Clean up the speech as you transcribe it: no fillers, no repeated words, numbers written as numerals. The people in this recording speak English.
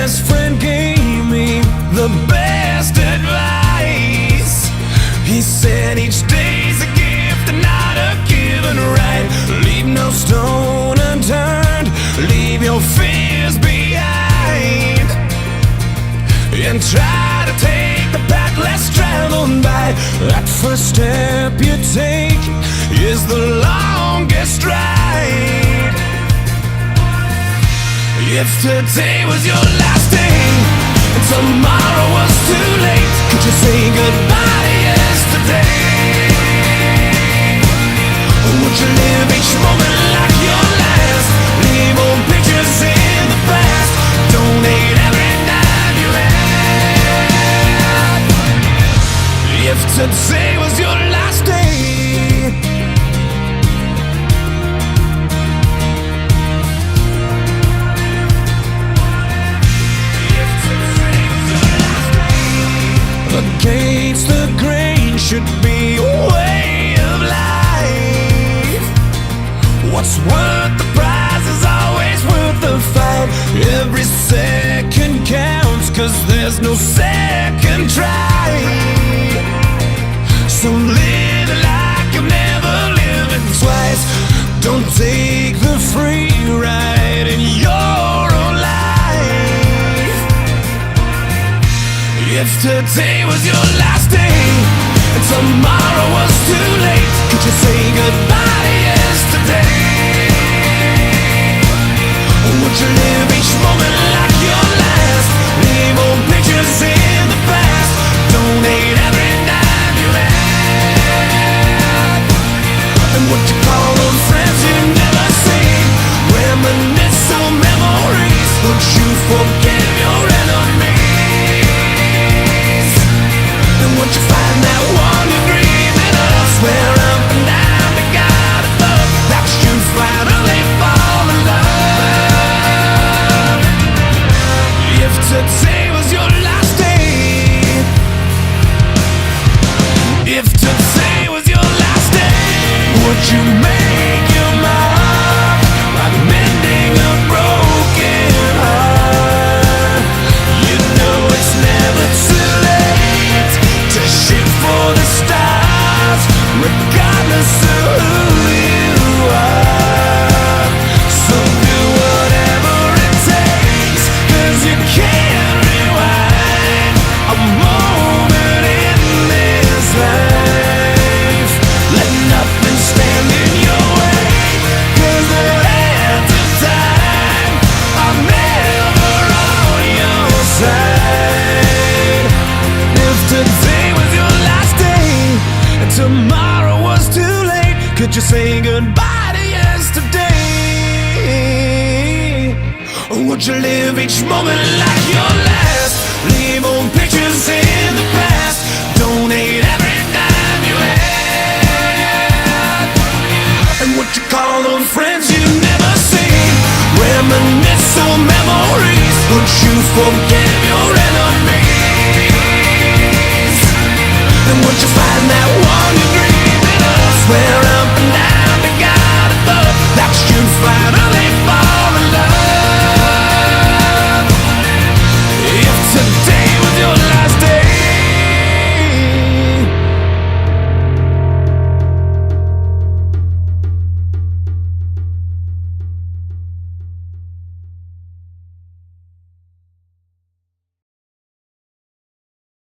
best friend gave me the best advice. He said each day's a gift and not a given right. Leave no stone unturned, leave your fears behind, and try to take the path less traveled by. That first step you take is the longest ride. If today was your last day and tomorrow was too late, could you say goodbye to yesterday? Or would you live each moment like your last? Leave old pictures in the past, donate every dime you had. If today was your last day, against the grain should be a way of life. What's worth the prize is always worth the fight. Every second counts, 'cause there's no second try. So live it like you'll never live it twice. Don't take the free ride in your own life. If today was your last day and tomorrow was too late, could you say goodbye to yesterday? Or would you live each moment like your last? Leave old pictures in the past, donate every dime you had. And what you call those friends you never see, reminisce on memories. Would you forgive your enemies? And once you find that one you're dreaming of, swear up and down to God above that you finally fall in love. If today was your last day, if today was your last day, would you make your mark like mending a broken heart? You know it's never too late to shoot for the stars, regardless of who you are. So do whatever it takes, 'cause you can't rewind a moment in this life. Let nothing stand in your way, 'cause the hands of time are never on your side. If today was your last day and tomorrow was too late, could you say goodbye to yesterday? Or would you live each moment like your last? Leave old pictures in the past, donate every dime you had. And what you call those friends you never see, reminisce on memories. Would you forgive your enemies? And once you find that one you're dreaming of, swear up and down to God above that you finally fall